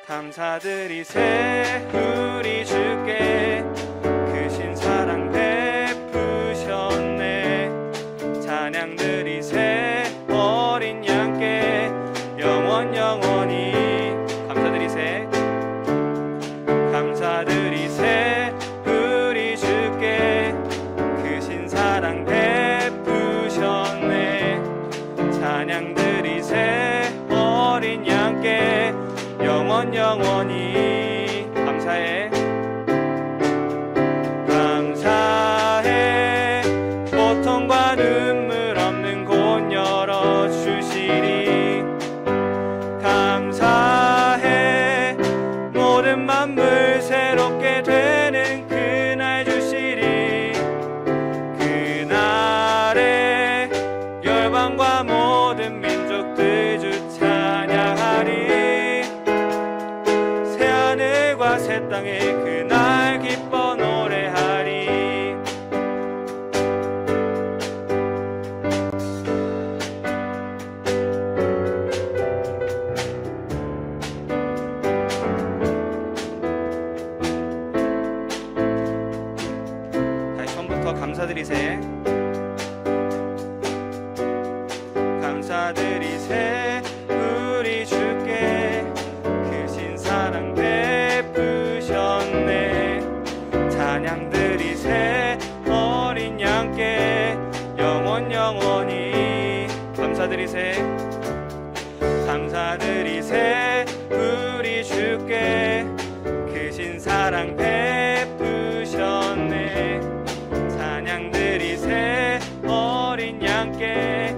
감사드리세 우리 주께 크신 사랑 베푸셨네. 찬양드리세 어린 양께 영원히 감사드리세. 감사드리세 우리 주께 크신 사랑 베푸셨네. 찬양드리세 어린 양께 영원히 감사해. 감사해 고통과 눈물 없는 곳 열어주시리. 감사해 모든 만물 새롭게 되는 그날 주시리. 그날에 열방과 모든 민족들 주 찬양하리. 새하늘과 새 땅에 그날 기뻐 노래하리. 다시 처음부터 감사드리세. 감사드리세 우리 주께 크신 사랑 베푸셨네. 찬양드리세 어린 양께 영원히 감사드리세. 감사드리세 우리 주께 크신 사랑 베푸셨네. 찬양드리세 어린 양께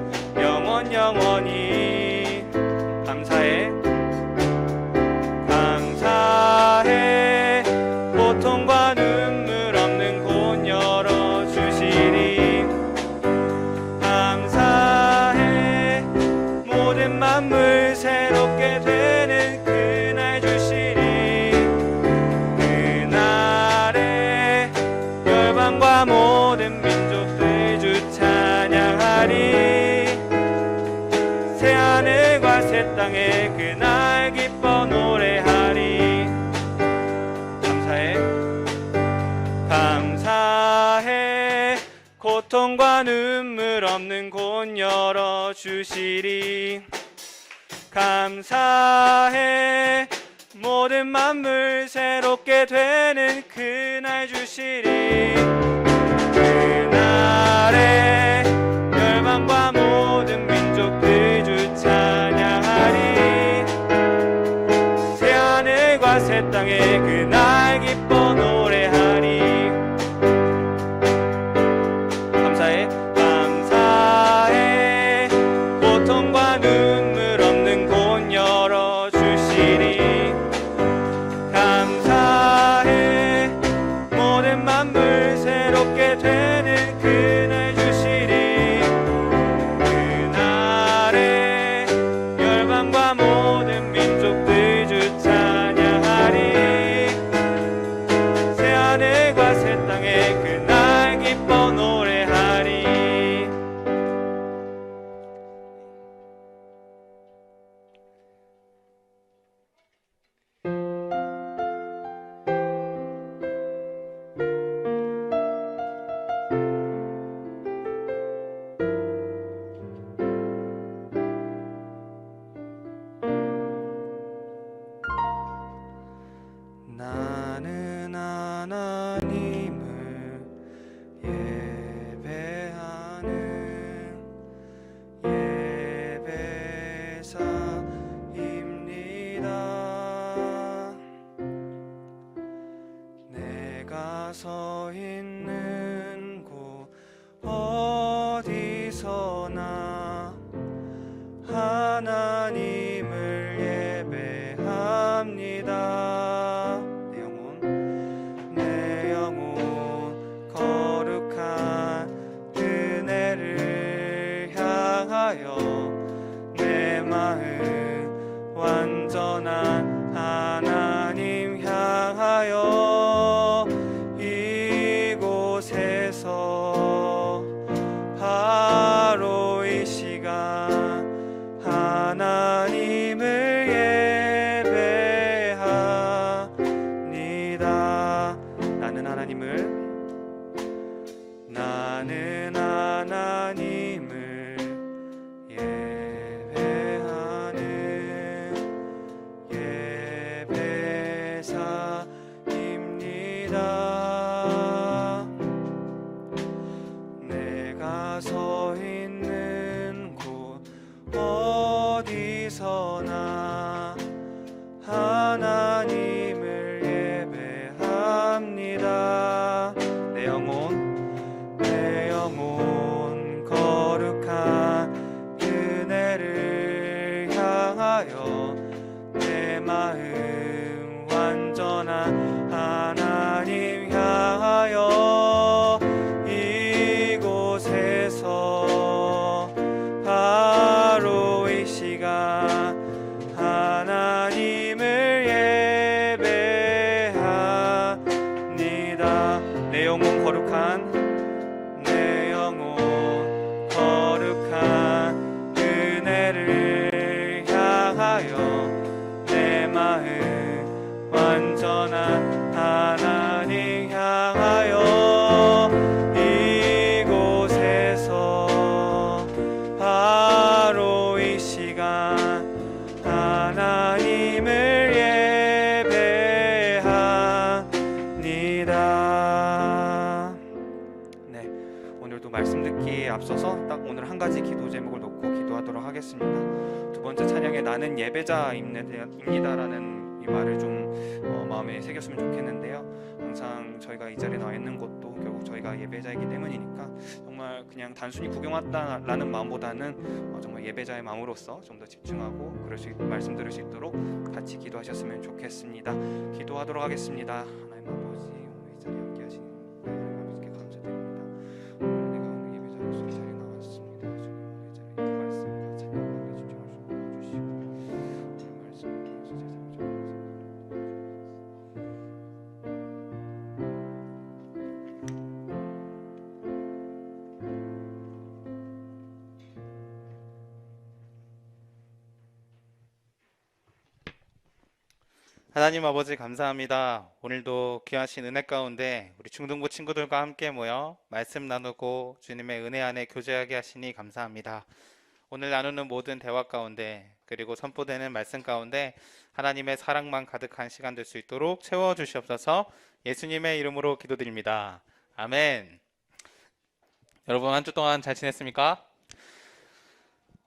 영원히 감사해. 감사해 고통과 눈물 없는 곳 열어주시리. 감사해 모든 만물 새롭게 되는 그날 주시리. 그날에 열방과 모든 민족들 주 찬양하리. 새하늘과 새 땅에 그날 기뻐 노래하리. 감사해. 감사해 고통과 눈물 없는 곳 열어주시리. 감사해 모든 만물 새롭게 되는 그날 주시리. 그날에 열방과 모든 민족들 주 찬양하리. 새하늘과 새 땅에 그날 기뻐 노래하리. 감사해. 감사해 고통과 눈물 없는 곳 열어주시리. 감사해 모든 만물 새롭게 되는 그날 주시리. 그날에 열방과 모든 민족들 주 찬양하리. 새하늘과 새 땅에 그날 기뻐 노래하리. 나는 하나님을 예배하는 예배사입니다. 내가 서 있는 곳 어디서나 하나님을 예배합니다. 내 영혼 거룩한 은혜를 향하여 내 마음 완전한 하나님 향하여 이곳에서 바로 이 시간 하나님을 예배합니다. 내가 서 있는 곳 어디서나 하나님을 예배합니다. 내 영혼 거룩한 그네를 향하여 내 마음 완전한 하나님 향하여 이곳에서 바로 이 시간 하나님을 예배합니다. 내 영혼 거룩한 그네를 향하여 내 마음 완전한 하나님 향하여 이곳에서 바로 이 시간 하나님을 예배합니다. 네, 오늘도 말씀 듣기에 앞서서 딱 오늘 한 가지 기도 제목을 놓고 기도하도록 하겠습니다. 두 번째 찬양에 나는 예배자입니다라는 이 말을 좀 마음에 새겼으면 좋겠는데요. 항상 저희가 이 자리에 나와 있는 것도 결국 저희가 예배자이기 때문이니까 정말 그냥 단순히 구경 왔다라는 마음보다는 정말 예배자의 마음으로서 좀 더 집중하고 말씀 들을 수 있도록 같이 기도하셨으면 좋겠습니다. 기도하도록 하겠습니다. 하나님 아버지, 오늘 이 자리에 함께 하시는 하나님 아버지께 감사드립니다. 오늘 내가 오늘 예배자로서 이 자리에 나왔습니다. 주님, 오늘 이 자리에 말씀과 찬양을 집중할 수 있게 도와주시고 오늘 말씀을 통해서 제자를 하나님 아버지 감사합니다. 오늘도 귀하신 은혜 가운데 우리 중등부 친구들과 함께 모여 말씀 나누고 주님의 은혜 안에 교제하게 하시니 감사합니다. 오늘 나누는 모든 대화 가운데 그리고 선포되는 말씀 가운데 하나님의 사랑만 가득한 시간 될 수 있도록 채워주시옵소서. 예수님의 이름으로 기도드립니다. 아멘. 여러분 한 주 동안 잘 지냈습니까?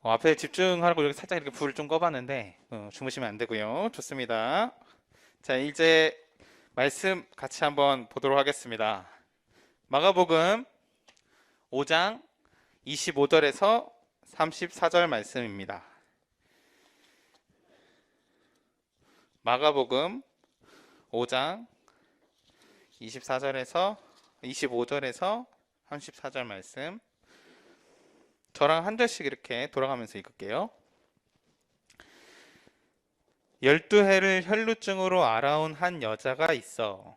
앞에 집중하라고 이렇게 살짝 이렇게 불을 좀 꺼봤는데 주무시면 안 되고요. 좋습니다. 자, 이제 말씀 같이 한번 보도록 하겠습니다. 마가복음 5장 25절에서 34절 말씀입니다. 마가복음 5장 25절에서 34절 말씀, 저랑 한 절씩 이렇게 돌아가면서 읽을게요. 12해를 혈루증으로 앓아온 한 여자가 있어.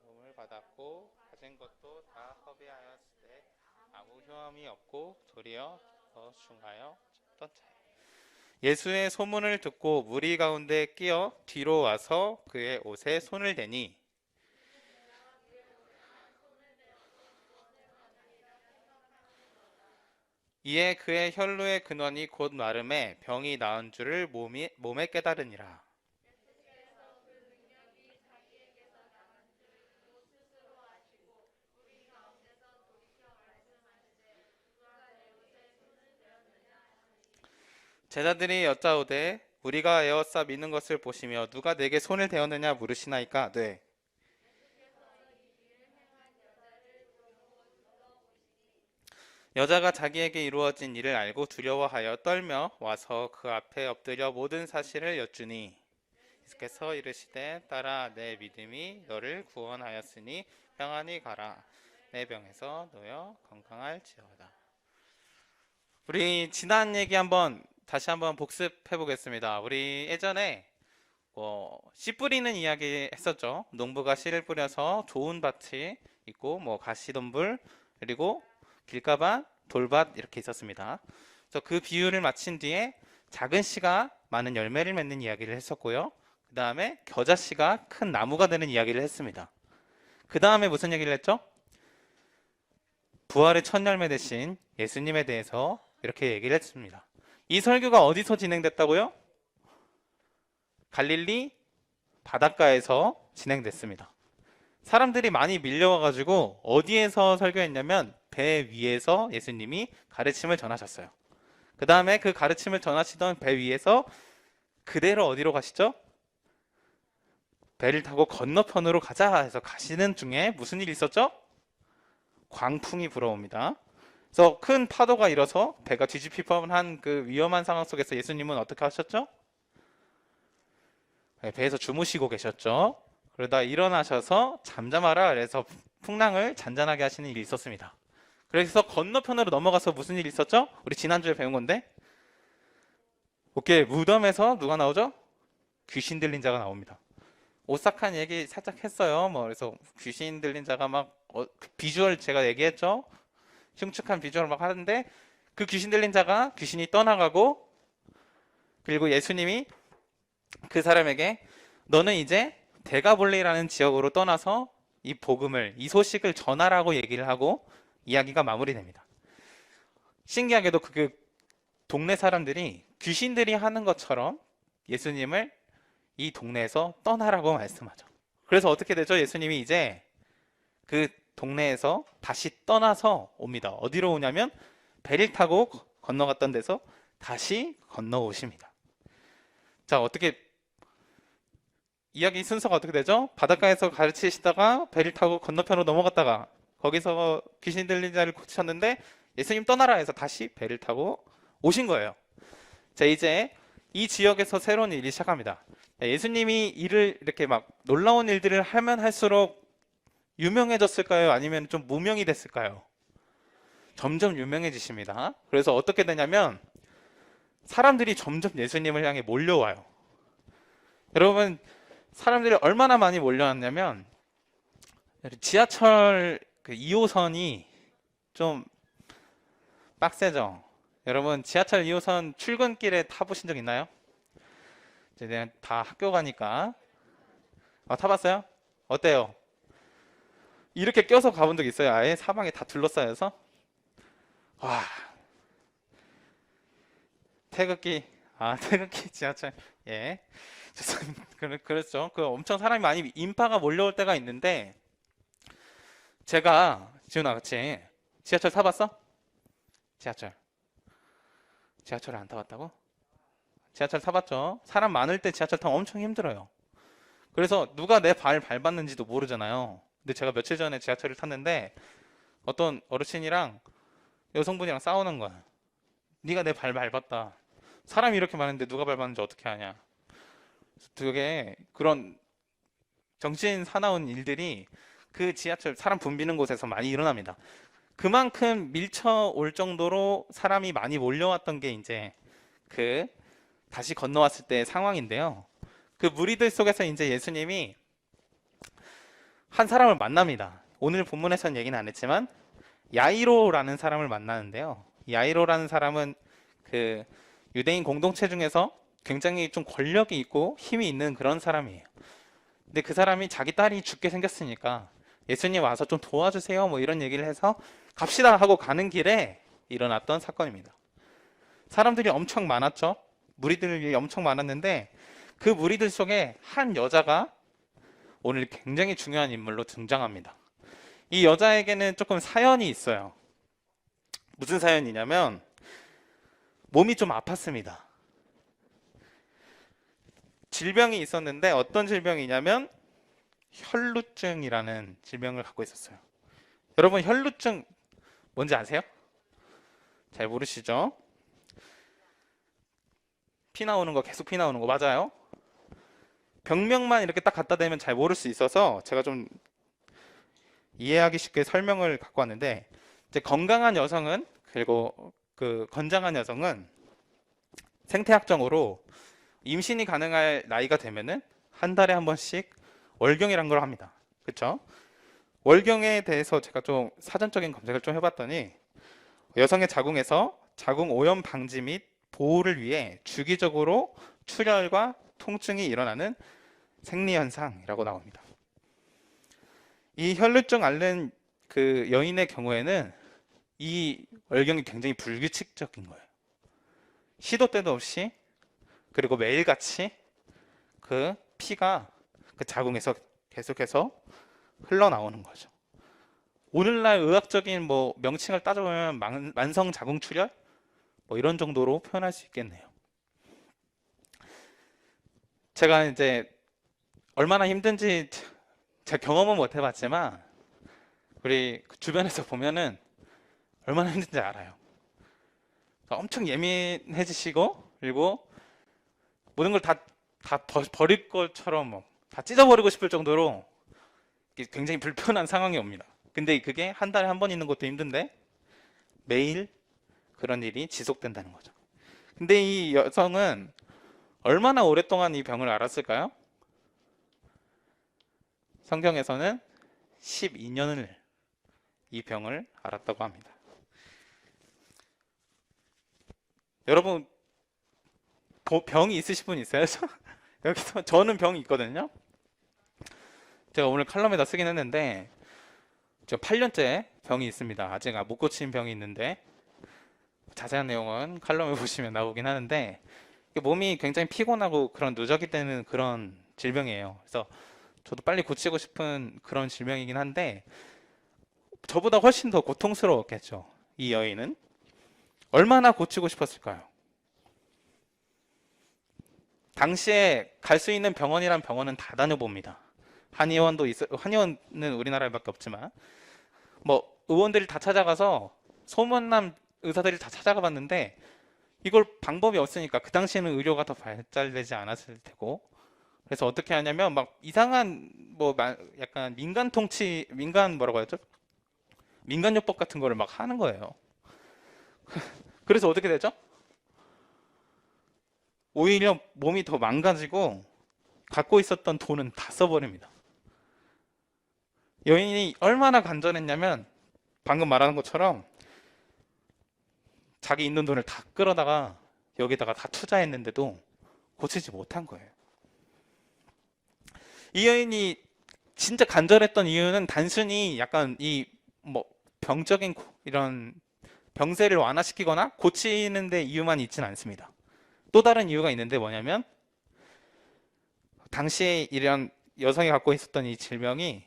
도움을 받았고 가진 것도 다 허비하였을 때 아무 효험이 없고 도리어 더 중하여 쳤던 자예요. 예수의 소문을 듣고 무리 가운데 끼어 뒤로 와서 그의 옷에 손을 대니 이에 그의 혈루의 근원이 곧 마름에 병이 나은 줄을 몸에 깨달으니라. 제자들이 여짜오되 우리가 에워싸 믿는 것을 보시며 누가 내게 손을 대었느냐 물으시나이까. 네. 여자가 자기에게 이루어진 일을 알고 두려워하여 떨며 와서 그 앞에 엎드려 모든 사실을 여쭈니 예수께서 이르시되 딸아 내 믿음이 너를 구원하였으니 평안히 가라. 내 병에서 놓여 건강할지어다. 우리 지난 얘기 다시 한번 복습해 보겠습니다. 우리 예전에 씨 뿌리는 이야기 했었죠. 농부가 씨를 뿌려서 좋은 밭이 있고 가시덤불 그리고 길가밭, 돌밭 이렇게 있었습니다. 그래서 그 비유를 마친 뒤에 작은 씨가 많은 열매를 맺는 이야기를 했었고요. 그 다음에 겨자씨가 큰 나무가 되는 이야기를 했습니다. 그 다음에 무슨 얘기를 했죠? 부활의 첫 열매 되신 예수님에 대해서 이렇게 얘기를 했습니다. 이 설교가 어디서 진행됐다고요? 갈릴리 바닷가에서 진행됐습니다. 사람들이 많이 밀려와가지고 어디에서 설교했냐면 배 위에서 예수님이 가르침을 전하셨어요. 그 다음에 그 가르침을 전하시던 배 위에서 그대로 어디로 가시죠? 배를 타고 건너편으로 가자 해서 가시는 중에 무슨 일이 있었죠? 광풍이 불어옵니다. 그래서 큰 파도가 일어서 배가 뒤집힐 뻔한 그 위험한 상황 속에서 예수님은 어떻게 하셨죠? 네, 배에서 주무시고 계셨죠. 그러다 일어나셔서 잠잠하라 그래서 풍랑을 잔잔하게 하시는 일이 있었습니다. 그래서 건너편으로 넘어가서 무슨 일이 있었죠? 우리 지난주에 배운 건데 오케이, 무덤에서 누가 나오죠? 귀신 들린 자가 나옵니다. 오싹한 얘기 살짝 했어요. 그래서 귀신 들린 자가 막 비주얼 제가 얘기했죠. 흉측한 비주얼을 막 하는데 그 귀신 들린 자가 귀신이 떠나가고 그리고 예수님이 그 사람에게 너는 이제 데가볼리라는 지역으로 떠나서 이 복음을, 이 소식을 전하라고 얘기를 하고 이야기가 마무리됩니다. 신기하게도 그 동네 사람들이 귀신들이 하는 것처럼 예수님을 이 동네에서 떠나라고 말씀하죠. 그래서 어떻게 되죠? 예수님이 이제 그 동네에서 다시 떠나서 옵니다. 어디로 오냐면 배를 타고 건너갔던 데서 다시 건너오십니다. 자, 어떻게 이야기 순서가 어떻게 되죠? 바닷가에서 가르치시다가 배를 타고 건너편으로 넘어갔다가 거기서 귀신 들린 자를 고치셨는데 예수님 떠나라 해서 다시 배를 타고 오신 거예요. 자, 이제 이 지역에서 새로운 일이 시작합니다. 예수님이 일을 이렇게 막 놀라운 일들을 하면 할수록 유명해졌을까요? 아니면 좀 무명이 됐을까요? 점점 유명해지십니다. 그래서 어떻게 되냐면 사람들이 점점 예수님을 향해 몰려와요. 여러분, 사람들이 얼마나 많이 몰려왔냐면 지하철 그 2호선이 좀 빡세죠. 여러분, 지하철 2호선 출근길에 타보신 적 있나요? 이제 다 학교 가니까 타봤어요? 어때요? 이렇게 껴서 가본 적 있어요? 아예 사방에 다 둘러싸여서? 와, 태극기 지하철, 예, 죄송합니다. 그랬죠. 그 엄청 사람이 많이 인파가 몰려올 때가 있는데 제가 지훈아 같이 지하철 타봤어? 지하철을 안 타봤다고? 지하철 타봤죠. 사람 많을 때 지하철 타면 엄청 힘들어요. 그래서 누가 내 발 밟았는지도 모르잖아요. 근데 제가 며칠 전에 지하철을 탔는데 어떤 어르신이랑 여성분이랑 싸우는 거야. 네가 내 발 밟았다. 사람이 이렇게 많은데 누가 밟았는지 어떻게 아냐. 되게 그런 정신 사나운 일들이 그 지하철 사람 붐비는 곳에서 많이 일어납니다. 그만큼 밀쳐올 정도로 사람이 많이 몰려왔던 게 이제 그 다시 건너왔을 때의 상황인데요. 그 무리들 속에서 이제 예수님이 한 사람을 만납니다. 오늘 본문에서는 얘기는 안 했지만 야이로라는 사람을 만나는데요. 야이로라는 사람은 그 유대인 공동체 중에서 굉장히 좀 권력이 있고 힘이 있는 그런 사람이에요. 근데 그 사람이 자기 딸이 죽게 생겼으니까 예수님 와서 좀 도와주세요 뭐 이런 얘기를 해서 갑시다 하고 가는 길에 일어났던 사건입니다. 사람들이 엄청 많았죠. 무리들이 엄청 많았는데 그 무리들 속에 한 여자가 오늘 굉장히 중요한 인물로 등장합니다. 이 여자에게는 조금 사연이 있어요. 무슨 사연이냐면 몸이 좀 아팠습니다. 질병이 있었는데 어떤 질병이냐면 혈루증이라는 질병을 갖고 있었어요. 여러분, 혈루증 뭔지 아세요? 잘 모르시죠? 피 나오는 거, 계속 피 나오는 거 맞아요? 병명만 이렇게 딱 갖다 대면 잘 모를 수 있어서 제가 좀 이해하기 쉽게 설명을 갖고 왔는데, 이제 건강한 여성은, 그리고 그 건장한 여성은 생태학적으로 임신이 가능할 나이가 되면은 한 달에 한 번씩 월경이란 걸 합니다. 그렇죠? 월경에 대해서 제가 좀 사전적인 검색을 좀 해봤더니 여성의 자궁에서 자궁 오염 방지 및 보호를 위해 주기적으로 출혈과 통증이 일어나는 생리현상이라고 나옵니다. 이 혈루증 앓는 그 여인의 경우에는 이 월경이 굉장히 불규칙적인 거예요. 시도 때도 없이, 그리고 매일같이 그 피가 그 자궁에서 계속해서 흘러나오는 거죠. 오늘날 의학적인 뭐 명칭을 따져보면 만성 자궁출혈 뭐 이런 정도로 표현할 수 있겠네요. 제가 이제 얼마나 힘든지 제가 경험은 못 해봤지만 우리 주변에서 보면은 얼마나 힘든지 알아요. 엄청 예민해지시고 그리고 모든 걸 다 버릴 것처럼 다 찢어버리고 싶을 정도로 굉장히 불편한 상황이 옵니다. 근데 그게 한 달에 한 번 있는 것도 힘든데 매일 그런 일이 지속된다는 거죠. 근데 이 여성은 얼마나 오랫동안 이 병을 앓았을까요? 성경에서는 12년을 이 병을 앓았다고 합니다. 여러분 병이 있으신 분 있어요? 여기서 저는 병이 있거든요. 제가 오늘 칼럼에다 쓰긴 했는데 저 8년째 병이 있습니다. 아직 못 고친 병이 있는데 자세한 내용은 칼럼에 보시면 나오긴 하는데 몸이 굉장히 피곤하고 그런 누적이 되는 그런 질병이에요. 그래서 저도 빨리 고치고 싶은 그런 질병이긴 한데 저보다 훨씬 더 고통스러웠겠죠. 이 여인은 얼마나 고치고 싶었을까요? 당시에 갈 수 있는 병원이란 병원은 다 다녀봅니다. 한의원은 우리나라에밖에 없지만 뭐 의원들이 다 찾아가서 소문난 의사들이 다 찾아가 봤는데 이걸 방법이 없으니까 그 당시에는 의료가 더 발달되지 않았을 테고 그래서 어떻게 하냐면 막 이상한 뭐 약간 뭐라고 하죠? 민간요법 같은 거를 막 하는 거예요. 그래서 어떻게 되죠? 오히려 몸이 더 망가지고 갖고 있었던 돈은 다 써버립니다. 여인이 얼마나 간절했냐면 방금 말하는 것처럼 자기 있는 돈을 다 끌어다가 여기다가 다 투자했는데도 고치지 못한 거예요. 이 여인이 진짜 간절했던 이유는 단순히 약간 이 뭐 병적인 이런 병세를 완화시키거나 고치는 데 이유만 있지는 않습니다. 또 다른 이유가 있는데 뭐냐면 당시에 이런 여성이 갖고 있었던 이 질병이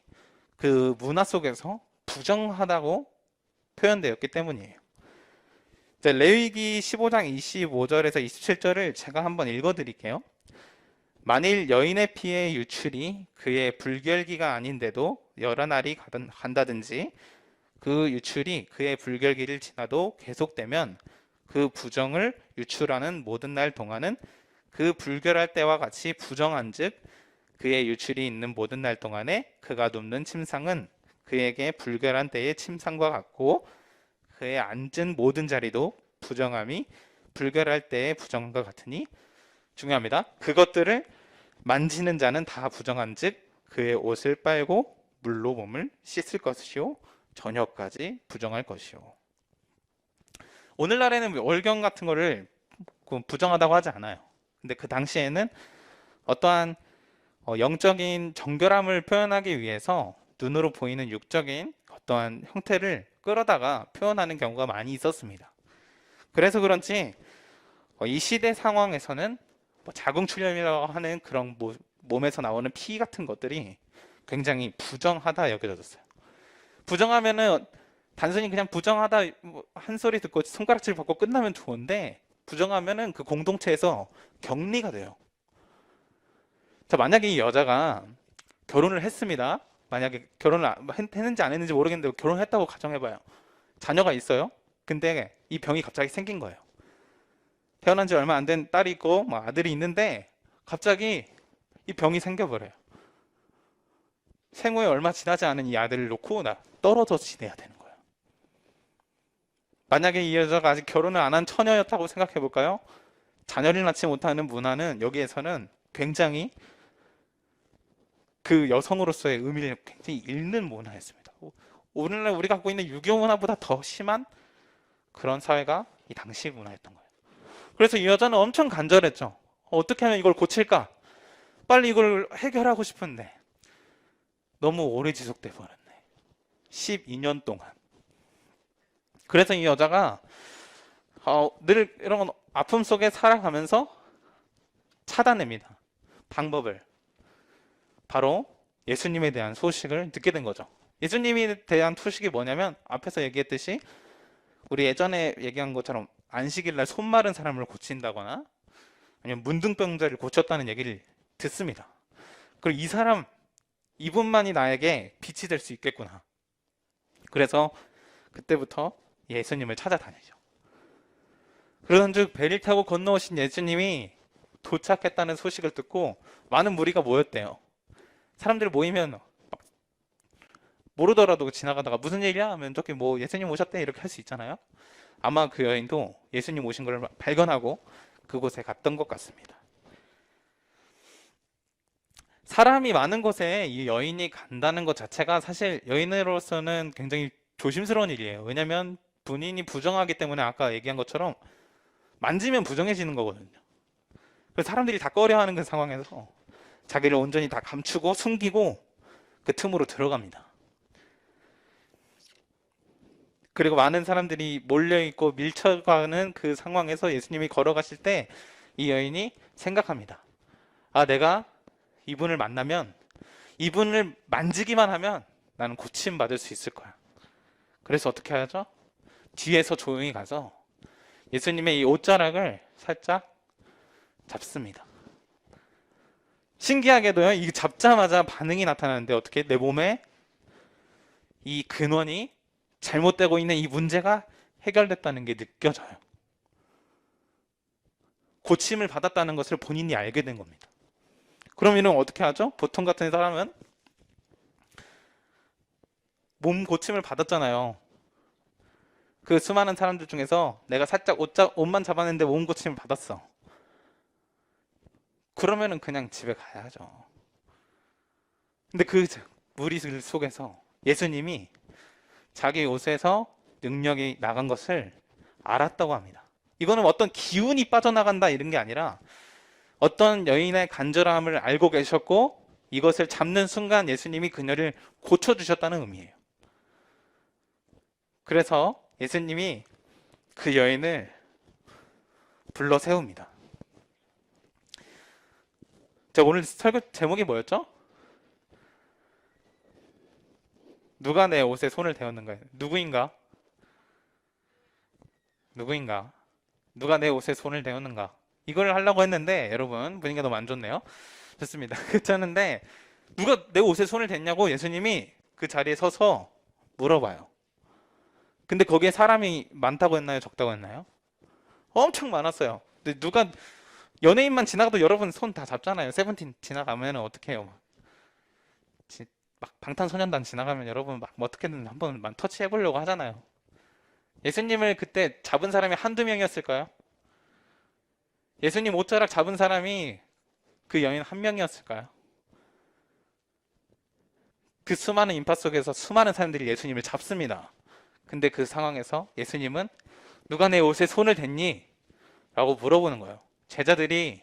그 문화 속에서 부정하다고 표현되었기 때문이에요. 레위기 15장 25절에서 27절을 제가 한번 읽어드릴게요. 만일 여인의 피의 유출이 그의 불결기가 아닌데도 여러 날이 간다든지 그 유출이 그의 불결기를 지나도 계속되면 그 부정을 유출하는 모든 날 동안은 그 불결할 때와 같이 부정한즉 그의 유출이 있는 모든 날 동안에 그가 눕는 침상은 그에게 불결한 때의 침상과 같고 그의 앉은 모든 자리도 부정함이 불결할 때의 부정함과 같으니 중요합니다. 그것들을 만지는 자는 다 부정한즉 그의 옷을 빨고 물로 몸을 씻을 것이요 저녁까지 부정할 것이요. 오늘날에는 월경 같은 거를 부정하다고 하지 않아요. 근데 그 당시에는 어떠한 영적인 정결함을 표현하기 위해서 눈으로 보이는 육적인 어떠한 형태를 끌어다가 표현하는 경우가 많이 있었습니다. 그래서 그런지 이 시대 상황에서는 자궁출혈이라고 하는 그런 몸에서 나오는 피 같은 것들이 굉장히 부정하다 여겨졌어요. 부정하면은 단순히 그냥 부정하다 한 소리 듣고 손가락질 받고 끝나면 좋은데 부정하면은 그 공동체에서 격리가 돼요. 자, 만약에 이 여자가 결혼을 했습니다. 만약에 결혼을 했는지 안 했는지 모르겠는데 결혼했다고 가정해봐요. 자녀가 있어요. 근데 이 병이 갑자기 생긴 거예요. 태어난 지 얼마 안 된 딸이 있고 아들이 있는데 갑자기 이 병이 생겨버려요. 생후에 얼마 지나지 않은 이 아들을 놓고 떨어져 지내야 되는 거예요. 만약에 이 여자가 아직 결혼을 안 한 처녀였다고 생각해 볼까요? 자녀를 낳지 못하는 문화는 여기에서는 굉장히 그 여성으로서의 의미를 굉장히 잃는 문화였습니다. 오늘날 우리가 갖고 있는 유교 문화보다 더 심한 그런 사회가 이 당시 문화였던 거예요. 그래서 이 여자는 엄청 간절했죠. 어떻게 하면 이걸 고칠까? 빨리 이걸 해결하고 싶은데 너무 오래 지속돼 버렸네. 12년 동안. 그래서 이 여자가 늘 이런 아픔 속에 살아가면서 찾아냅니다. 방법을. 바로 예수님에 대한 소식을 듣게 된 거죠. 예수님에 대한 소식이 뭐냐면 앞에서 얘기했듯이 우리 예전에 얘기한 것처럼 안식일 날 손 마른 사람을 고친다거나 아니면 문둥병자를 고쳤다는 얘기를 듣습니다. 그리고 이 사람, 이분만이 나에게 빛이 될 수 있겠구나. 그래서 그때부터 예수님을 찾아다니죠. 그러던 중 배를 타고 건너오신 예수님이 도착했다는 소식을 듣고 많은 무리가 모였대요. 사람들이 모이면 모르더라도 지나가다가 무슨 일이야? 하면 저기 뭐 예수님 오셨대 이렇게 할 수 있잖아요. 아마 그 여인도 예수님 오신 걸 발견하고 그곳에 갔던 것 같습니다. 사람이 많은 곳에 이 여인이 간다는 것 자체가 사실 여인으로서는 굉장히 조심스러운 일이에요. 왜냐하면 본인이 부정하기 때문에 아까 얘기한 것처럼 만지면 부정해지는 거거든요. 그래서 사람들이 다 꺼려하는 그 상황에서 자기를 온전히 다 감추고 숨기고 그 틈으로 들어갑니다. 그리고 많은 사람들이 몰려있고 밀쳐가는 그 상황에서 예수님이 걸어가실 때 이 여인이 생각합니다. 아, 내가 이분을 만나면, 이분을 만지기만 하면 나는 고침받을 수 있을 거야. 그래서 어떻게 하죠? 뒤에서 조용히 가서 예수님의 이 옷자락을 살짝 잡습니다. 신기하게도요, 이 잡자마자 반응이 나타나는데 어떻게? 내 몸에 이 근원이 잘못되고 있는 이 문제가 해결됐다는 게 느껴져요. 고침을 받았다는 것을 본인이 알게 된 겁니다. 그럼 이는 어떻게 하죠? 보통 같은 사람은 몸 고침을 받았잖아요. 그 수많은 사람들 중에서 내가 살짝 옷만 잡았는데 몸 고침을 받았어. 그러면은 그냥 집에 가야죠. 근데 그 무리 속에서 예수님이 자기 옷에서 능력이 나간 것을 알았다고 합니다. 이거는 어떤 기운이 빠져나간다 이런 게 아니라 어떤 여인의 간절함을 알고 계셨고 이것을 잡는 순간 예수님이 그녀를 고쳐주셨다는 의미예요. 그래서 예수님이 그 여인을 불러 세웁니다. 자, 오늘 설교 제목이 뭐였죠? 누가 내 옷에 손을 대었는가? 누구인가? 누가 내 옷에 손을 대었는가? 이걸 하려고 했는데 여러분 분위기가 너무 안 좋네요. 좋습니다. 괜찮은데 누가 내 옷에 손을 댔냐고 예수님이 그 자리에 서서 물어봐요. 근데 거기에 사람이 많다고 했나요? 적다고 했나요? 엄청 많았어요. 근데 누가 연예인만 지나가도 여러분 손 다 잡잖아요. 세븐틴 지나가면 어떻게 해요? 막 방탄소년단 지나가면 여러분 막 어떻게든 한번 터치해 보려고 하잖아요. 예수님을 그때 잡은 사람이 한두 명이었을까요? 예수님 옷자락 잡은 사람이 그 여인 한 명이었을까요? 그 수많은 인파 속에서 수많은 사람들이 예수님을 잡습니다. 근데 그 상황에서 예수님은 누가 내 옷에 손을 댔니? 라고 물어보는 거예요. 제자들이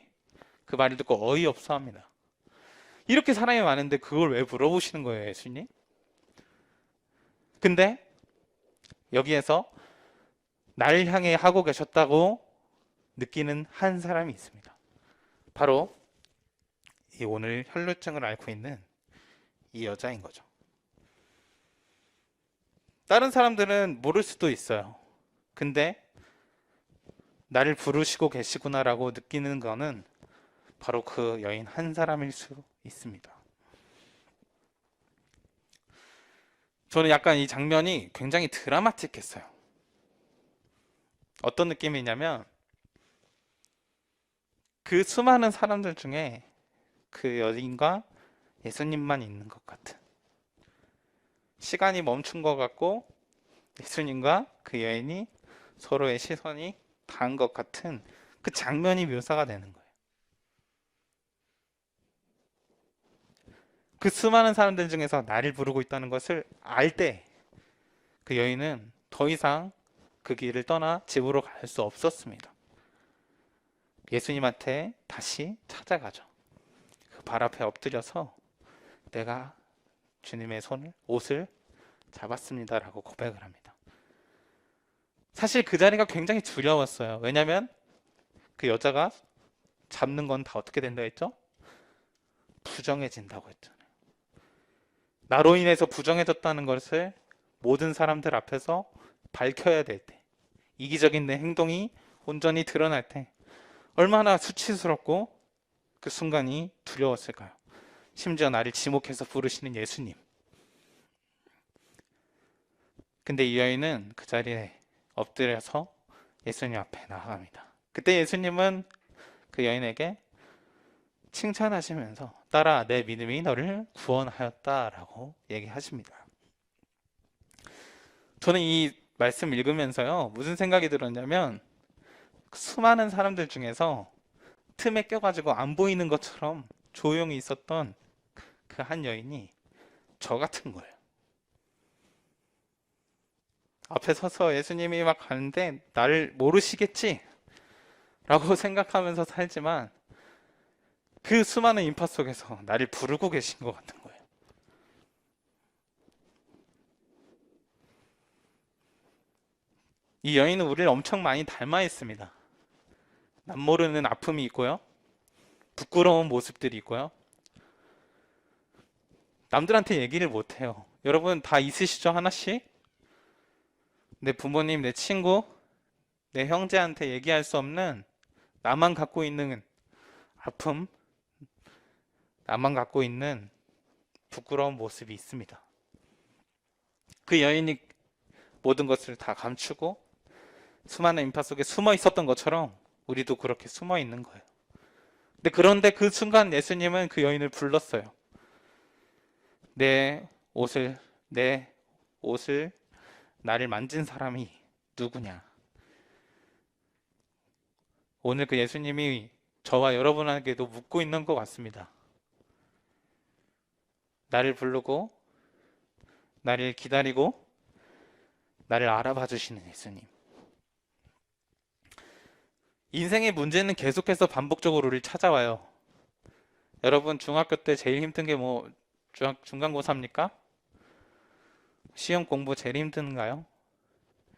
그 말을 듣고 어이없어 합니다. 이렇게 사람이 많은데 그걸 왜 물어보시는 거예요, 예수님? 근데 여기에서 날 향해 하고 계셨다고 느끼는 한 사람이 있습니다. 바로 이 오늘 혈루증을 앓고 있는 이 여자인 거죠. 다른 사람들은 모를 수도 있어요. 근데 나를 부르시고 계시구나라고 느끼는 거는 바로 그 여인 한 사람일 수 있습니다. 저는 약간 이 장면이 굉장히 드라마틱했어요. 어떤 느낌이냐면 그 수많은 사람들 중에 그 여인과 예수님만 있는 것 같은, 시간이 멈춘 것 같고 예수님과 그 여인이 서로의 시선이 닿은 것 같은 그 장면이 묘사가 되는 거예요. 그 수많은 사람들 중에서 나를 부르고 있다는 것을 알 때 그 여인은 더 이상 그 길을 떠나 집으로 갈 수 없었습니다. 예수님한테 다시 찾아가죠. 그 발 앞에 엎드려서 내가 주님의 옷을 잡았습니다라고 고백을 합니다. 사실 그 자리가 굉장히 두려웠어요. 왜냐하면 그 여자가 잡는 건 다 어떻게 된다 했죠? 부정해진다고 했잖아요. 나로 인해서 부정해졌다는 것을 모든 사람들 앞에서 밝혀야 될 때, 이기적인 내 행동이 온전히 드러날 때 얼마나 수치스럽고 그 순간이 두려웠을까요? 심지어 나를 지목해서 부르시는 예수님. 근데 이 여인은 그 자리에 엎드려서 예수님 앞에 나아갑니다. 그때 예수님은 그 여인에게 칭찬하시면서 딸아, 내 믿음이 너를 구원하였다라고 얘기하십니다. 저는 이 말씀 읽으면서요, 무슨 생각이 들었냐면 수많은 사람들 중에서 틈에 껴가지고 안 보이는 것처럼 조용히 있었던 그 한 여인이 저 같은 거예요. 앞에 서서 예수님이 막 가는데 나를 모르시겠지? 라고 생각하면서 살지만 그 수많은 인파 속에서 나를 부르고 계신 것 같은 거예요. 이 여인은 우리를 엄청 많이 닮아 있습니다. 남모르는 아픔이 있고요. 부끄러운 모습들이 있고요. 남들한테 얘기를 못해요. 여러분 다 있으시죠? 하나씩? 내 부모님, 내 친구, 내 형제한테 얘기할 수 없는 나만 갖고 있는 아픔, 나만 갖고 있는 부끄러운 모습이 있습니다. 그 여인이 모든 것을 다 감추고 수많은 인파 속에 숨어 있었던 것처럼 우리도 그렇게 숨어 있는 거예요. 그런데 그 순간 예수님은 그 여인을 불렀어요. 내 옷을 나를 만진 사람이 누구냐? 오늘 그 예수님이 저와 여러분에게도 묻고 있는 것 같습니다. 나를 부르고 나를 기다리고 나를 알아봐 주시는 예수님. 인생의 문제는 계속해서 반복적으로 우리를 찾아와요. 여러분 중학교 때 제일 힘든 게 뭐 중간고사입니까? 시험 공부 제일 힘든가요?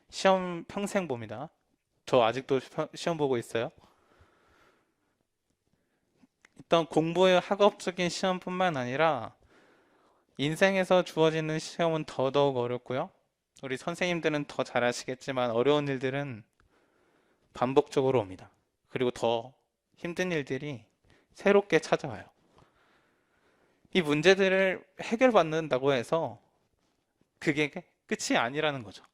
시험 평생 봅니다. 저 아직도 시험 보고 있어요. 일단 공부의 학업적인 시험뿐만 아니라 인생에서 주어지는 시험은 더더욱 어렵고요. 우리 선생님들은 더 잘 아시겠지만 어려운 일들은 반복적으로 옵니다. 그리고 더 힘든 일들이 새롭게 찾아와요. 이 문제들을 해결받는다고 해서 그게 끝이 아니라는 거죠.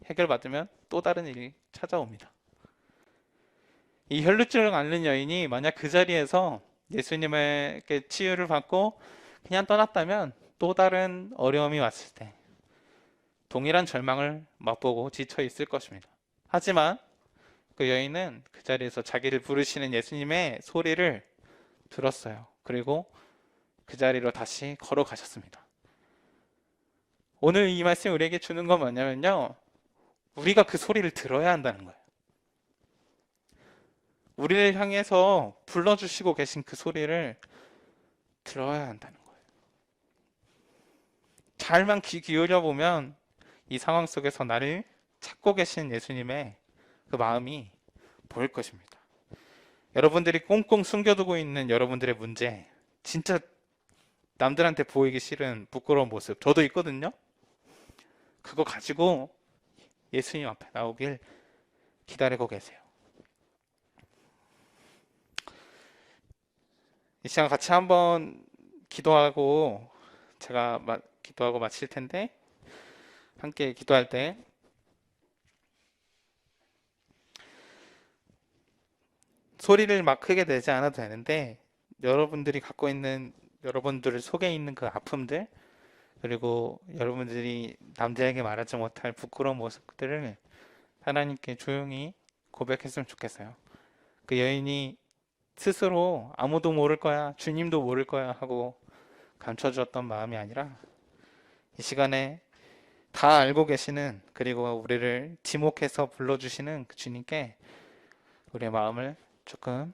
해결받으면 또 다른 일이 찾아옵니다. 이 혈루증을 앓는 여인이 만약 그 자리에서 예수님에게 치유를 받고 그냥 떠났다면 또 다른 어려움이 왔을 때 동일한 절망을 맛보고 지쳐 있을 것입니다. 하지만 그 여인은 그 자리에서 자기를 부르시는 예수님의 소리를 들었어요. 그리고 그 자리로 다시 걸어가셨습니다. 오늘 이 말씀이 우리에게 주는 건 뭐냐면요, 우리가 그 소리를 들어야 한다는 거예요. 우리를 향해서 불러주시고 계신 그 소리를 들어야 한다는 거예요. 잘만 귀 기울여 보면 이 상황 속에서 나를 찾고 계신 예수님의 그 마음이 보일 것입니다. 여러분들이 꽁꽁 숨겨두고 있는 여러분들의 문제, 진짜 남들한테 보이기 싫은 부끄러운 모습 저도 있거든요. 그거 가지고 예수님 앞에 나오길 기다리고 계세요. 이 시간 같이 한번 기도하고 제가 기도하고 마칠 텐데, 함께 기도할 때 소리를 막 크게 내지 않아도 되는데 여러분들이 갖고 있는, 여러분들 속에 있는 그 아픔들, 그리고 여러분들이 남들에게 말하지 못할 부끄러운 모습들을 하나님께 조용히 고백했으면 좋겠어요. 그 여인이 스스로 아무도 모를 거야, 주님도 모를 거야 하고 감춰주었던 마음이 아니라 이 시간에 다 알고 계시는, 그리고 우리를 지목해서 불러주시는 그 주님께 우리의 마음을 조금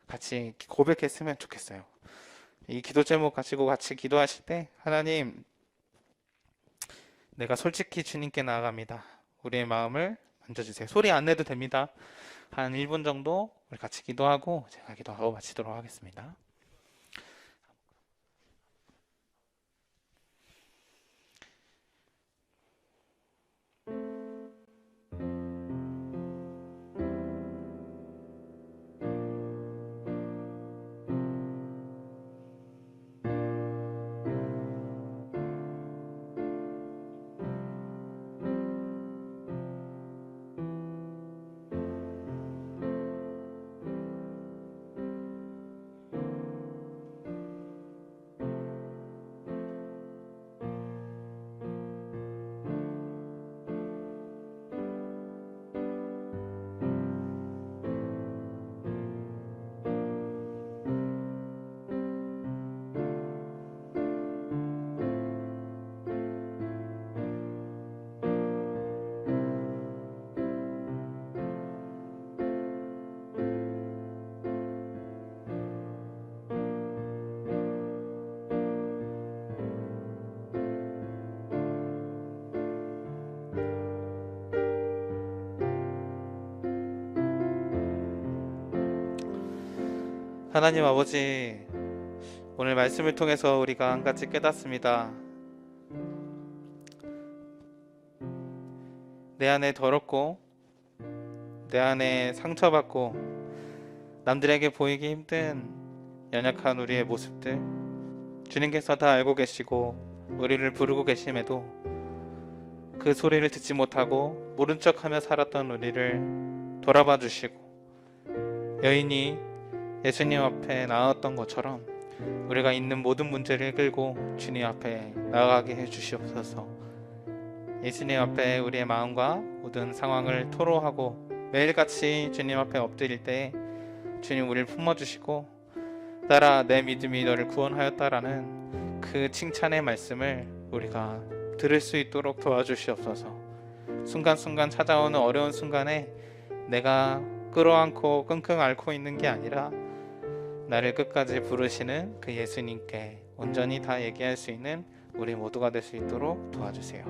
같이 고백했으면 좋겠어요. 이 기도 제목 가지고 같이 기도하실 때, 하나님, 내가 솔직히 주님께 나아갑니다. 우리의 마음을 만져주세요. 소리 안 내도 됩니다. 한 1분 정도 우리 같이 기도하고 제가 기도하고 마치도록 하겠습니다. 하나님 아버지, 오늘 말씀을 통해서 우리가 한 가지 깨닫습니다. 내 안에 더럽고 내 안에 상처받고 남들에게 보이기 힘든 연약한 우리의 모습들, 주님께서 다 알고 계시고 우리를 부르고 계심에도 그 소리를 듣지 못하고 모른 척하며 살았던 우리를 돌아봐 주시고 여인이 예수님 앞에 나왔던 것처럼 우리가 있는 모든 문제를 끌고 주님 앞에 나아가게 해 주시옵소서. 예수님 앞에 우리의 마음과 모든 상황을 토로하고 매일같이 주님 앞에 엎드릴 때 주님 우리를 품어주시고 딸아 내 믿음이 너를 구원하였다라는 그 칭찬의 말씀을 우리가 들을 수 있도록 도와주시옵소서. 순간순간 찾아오는 어려운 순간에 내가 끌어안고 끙끙 앓고 있는 게 아니라 나를 끝까지 부르시는 그 예수님께 온전히 다 얘기할 수 있는 우리 모두가 될 수 있도록 도와주세요.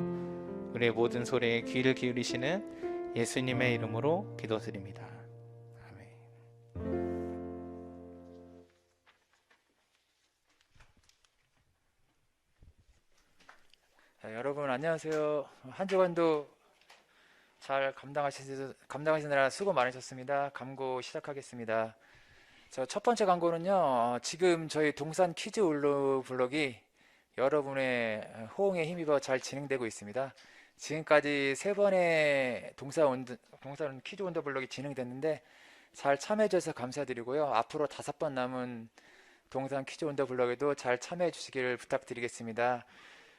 우리의 모든 소리에 귀를 기울이시는 예수님의 이름으로 기도드립니다. 아멘. 여러분 안녕하세요. 한 주간도 잘 감당하시느라 수고 많으셨습니다. 광고 시작하겠습니다. 첫 번째 광고는요. 지금 저희 동산 퀴즈 울루 블록이 여러분의 호응에 힘입어 잘 진행되고 있습니다. 지금까지 3번의 동산 퀴즈 온더 블록이 진행됐는데 잘 참여해 주셔서 감사드리고요. 앞으로 5번 남은 동산 퀴즈 온더 블록에도 잘 참여해 주시기를 부탁드리겠습니다.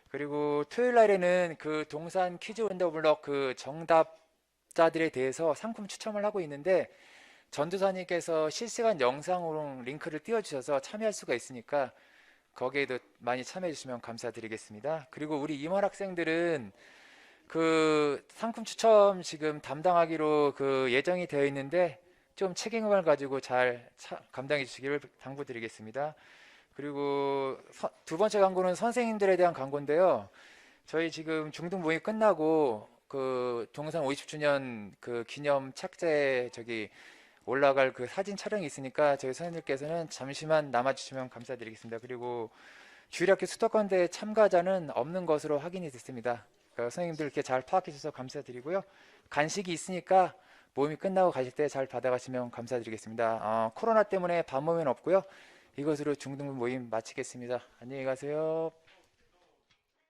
그리고 토요일 날에는 그 동산 퀴즈 온더 블록 그 정답자들에 대해서 상품 추첨을 하고 있는데 전도사님께서 실시간 영상으로 링크를 띄워주셔서 참여할 수가 있으니까 거기에도 많이 참여해 주시면 감사드리겠습니다. 그리고 우리 임원 학생들은 그 상품 추첨 지금 담당하기로 그 예정이 되어 있는데 좀 책임감을 가지고 잘 감당해 주시기를 당부드리겠습니다. 그리고 두 번째 광고는 선생님들에 대한 광고인데요. 저희 지금 중등 모임 끝나고 그 동산 50주년 그 기념 착제 저기 올라갈 그 사진 촬영이 있으니까 저희 선생님께서는 잠시만 남아주시면 감사드리겠습니다. 그리고 주일학교 수도권대회 참가자는 없는 것으로 확인이 됐습니다. 선생님들 이렇게 잘 파악해 주셔서 감사드리고요. 간식이 있으니까 모임이 끝나고 가실 때 잘 받아가시면 감사드리겠습니다. 코로나 때문에 밤 모임은 없고요. 이것으로 중등 모임 마치겠습니다. 안녕히 가세요.